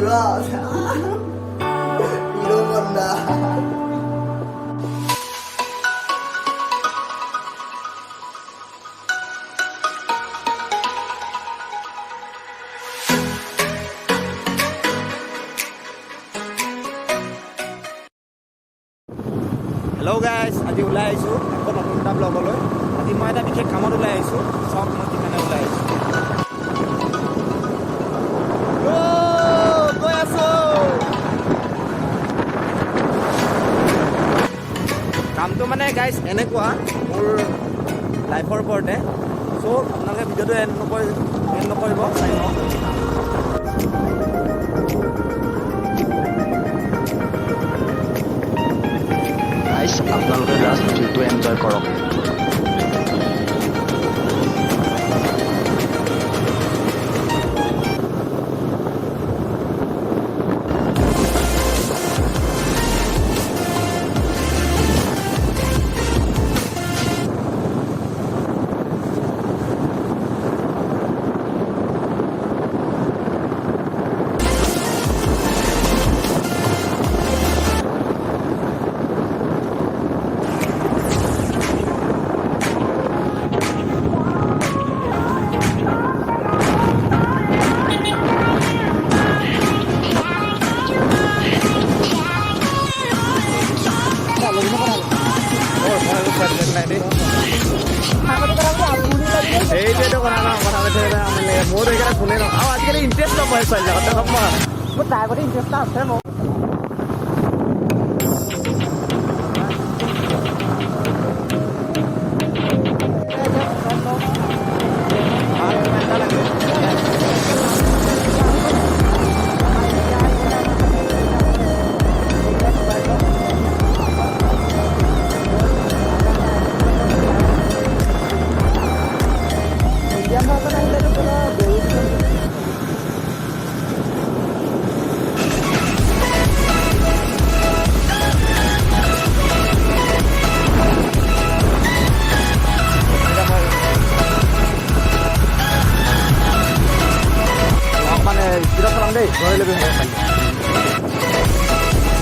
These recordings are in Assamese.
들어. 이런 건다. Hello guys, আজি ওলাই আহিছোঁ আকৌ নতুন এটা ব্লগলৈ। আজি মই এটা বিশেষ কামত ওলাই আহিছোঁ। চাওক মই কিমানে ওলাই আহিছোঁ। গৈ আছোঁ। কামটো মানে গাইজ এনেকুৱা মোৰ লাইফৰ ওপৰতে। চ' আপোনালোকে ভিডিঅ'টো এণ্ড নকৰিব চাই লওক। আপোনালোকে জাষ্ট ভিউটো এনজয় কৰক। সেইটোৱেতো কথা ন, কথা পাতি আমি লাগে মোৰো সেইকাৰণে ফোনে ন আৰু আজিকালি ইণ্টাৰেষ্ট নপৰে ছোৱালীবিলাকত গম পোৱা। মোৰ তাৰ আগতে ইণ্টাৰেষ্ট এটা আছে মোৰ।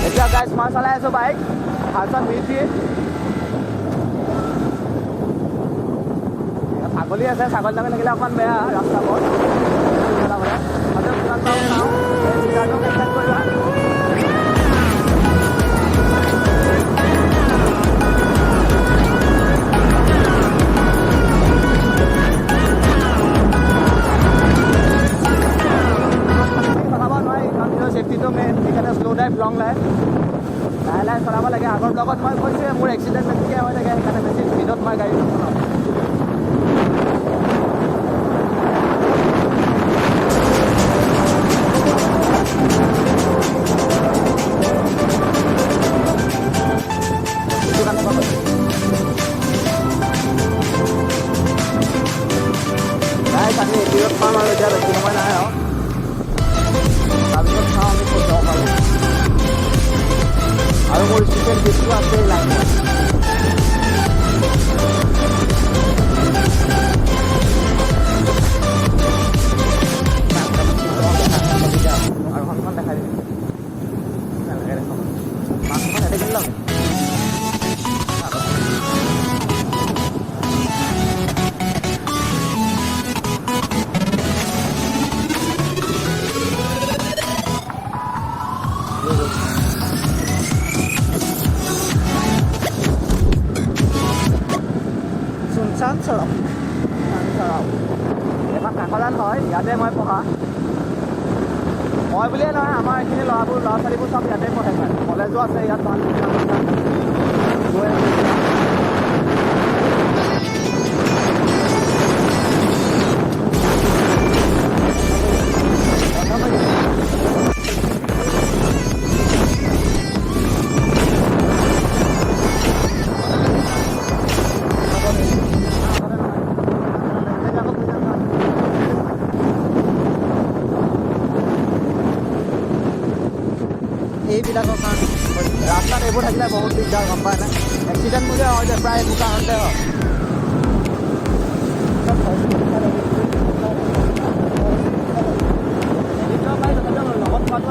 এতিয়া গাইজ মই চলাই আছোঁ বাইক হালচাল মিলি ছাগলী আছে, ছাগলী টাগলী থাকিলে অকণমান বেয়া ৰাস্তাবোৰ চেফটিটো মেইন, সেইকাৰণে শ্ল' ড্ৰাইভ লং লাইফ লাহে লাহে চলাব লাগে। আগৰ ব্লগত মই কৈছোঁৱে মোৰ এক্সিডেণ্ট বেছিকৈ হৈ থাকে, সেইকাৰণে বেছি স্পীডত মই গাড়ী নচলাওঁ। আমি এপিৰত পাম আৰু এতিয়া বেছি সময় নাই আৰু তাৰপিছত চাওঁ আমি ক'ত যাব পাৰোঁ। আৰু মোৰ চিকেন ডিছটো আছে লাইনত। আৰু সন্মান দেখাই দিম নালাগে দেখাব মাছখন এতে কিনি ল'ম। চুনচান চৰক এখন কাকজান হয়, ইয়াতে মই পঢ়া। মই বুলিয়ে নহয়, আমাৰ এইখিনি ল'ৰা ছোৱালীবোৰ চব ইয়াতে পঢ়ে। কলেজো আছে ইয়াত ভাল গৈ এইবিলাকৰ কাৰণে ৰাস্তাত এইবোৰ থাকিলে বহুত দিগদাৰ গম পায় নাই। এক্সিডেণ্ট বুলিয়ে হয় যে প্ৰায় এইবোৰ কাৰণতে হয়। লগত পোৱাটো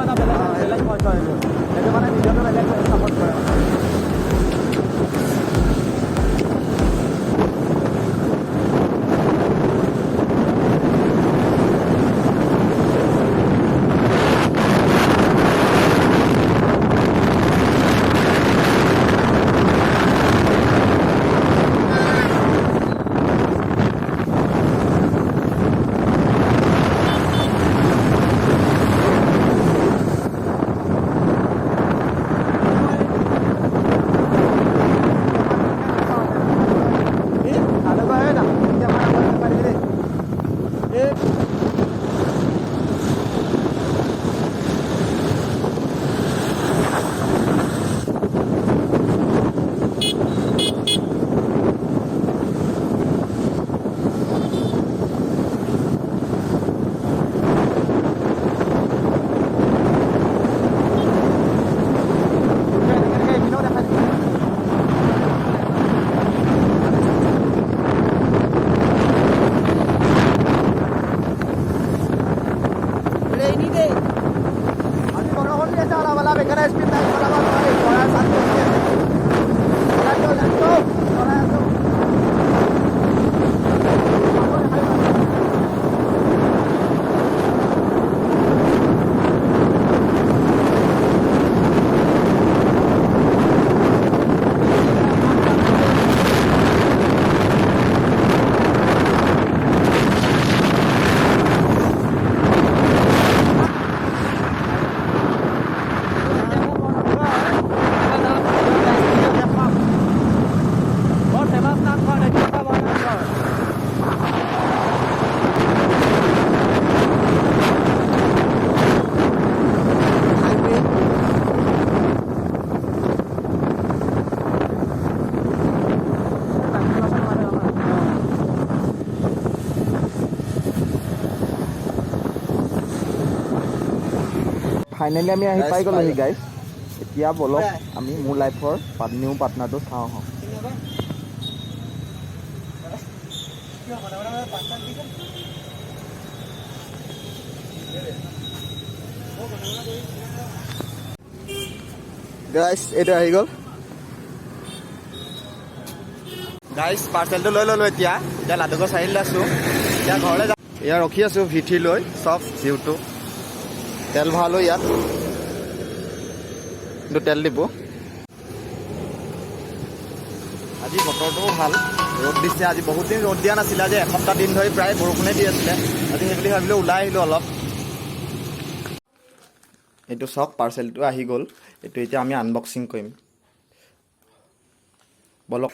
ফাইনেলি আমি আহি পাই গ'লোহি গাইজ এতিয়া বলক আমি মোৰ লাইফৰ নিউ পাৰ্টনাৰটো চাওঁ আহোঁ গাইজ এইটো আহি গ'ল গাইজ পাৰ্চেলটো লৈ ল'লোঁ এতিয়া লাডুগড় চাৰিআলিত আছোঁ এতিয়া ঘৰলৈ যাম এয়া ৰখি আছোঁ ভিঠি লৈ চব জিউটো তেল ভৰালোঁ ইয়াত কিন্তু তেল দিব আজি বতৰটোও ভাল ৰ'দ দিছে আজি বহুত দিন ৰ'দ দিয়া নাছিলে আজি এসপ্তাহ দিন ধৰি প্ৰায় বৰষুণে দি আছিলে আজি সেইবুলি ভাবিলোঁ ওলাই আহিলোঁ অলপ এইটো চাওক পাৰ্চেলটো আহি গ'ল এইটো এতিয়া আমি আনবক্সিং কৰিম বলক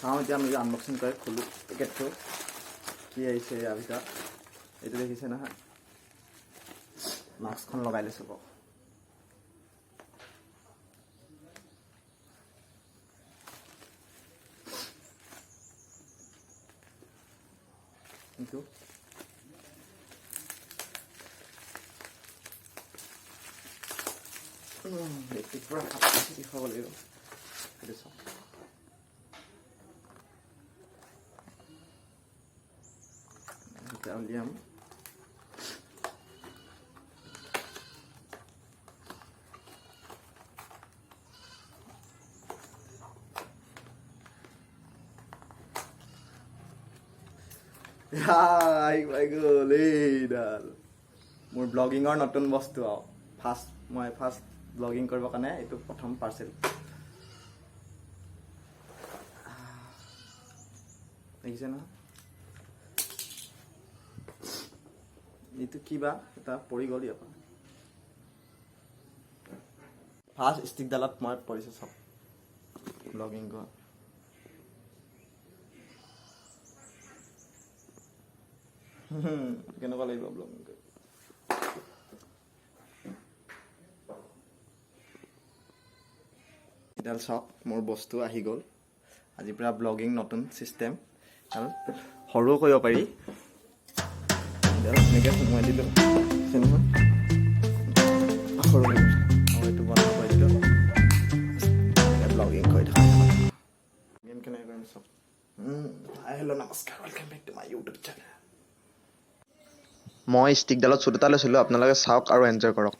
চাওঁ এতিয়া আমি আনবক্সিং কৰি খোলোঁ পেকেটটো কি আহিছে ইয়াৰ ভিতৰত এইটো দেখিছে নহয় মাস্কখন লগাই লৈছোঁ বাৰু কিন্তু পুৰা দেখাব লাগিব সেইটো চাওঁ উলিয়াম আহি গ'ল এইডাল মোৰ ব্লগিঙৰ নতুন বস্তু আৰু মই ফাৰ্ষ্ট ব্লগিং কৰিবৰ কাৰণে এইটো প্ৰথম পাৰ্চেল দেখিছে নহয় এইটো কিবা এটা পৰি গ'ল ইয়াৰ পৰা ফাৰ্ষ্ট ষ্টিকডালত মই পৰিছোঁ চব ব্লগিং কৰা কেনেকুৱা লাগিব ব্লগিং কৰি এডাল চাওক মোৰ বস্তু আহি গ'ল আজিৰ পৰা ব্লগিং নতুন চিষ্টেম আৰু সৰুও কৰিব পাৰি এনেকৈ সোমোৱাই দিলোঁ নহয় সৰু এইটো বন্ধ কৰি দিলোঁ ব্লগিং কৰি থকা গেম কেনেকৈ কৰিম চব হাই হেল্ল' নমস্কাৰ welcome back to my YouTube channel মই ষ্টিকডালত চুট এটা লৈছিলোঁ আপোনালোকে চাওক আৰু এনজয় কৰক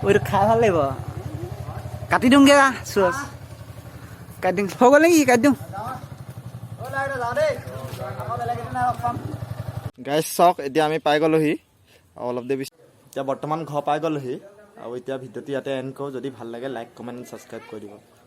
ওইটো খাই ভাল লাগিব কাটি দিওঁগে চুচ কাটি দিওঁ হৈ গ'ল নেকি কাটি দিওঁ গাইজ চাওক এতিয়া আমি পাই গ'লোহি আৰু অলপ দেৰি এতিয়া বৰ্তমান ঘৰ পাই গ'লোহি আৰু এতিয়া ভিডিঅ'টো ইয়াতে এণ্ড কৰোঁ যদি ভাল লাগে লাইক কমেণ্ট ছাবস্ক্ৰাইব কৰি দিব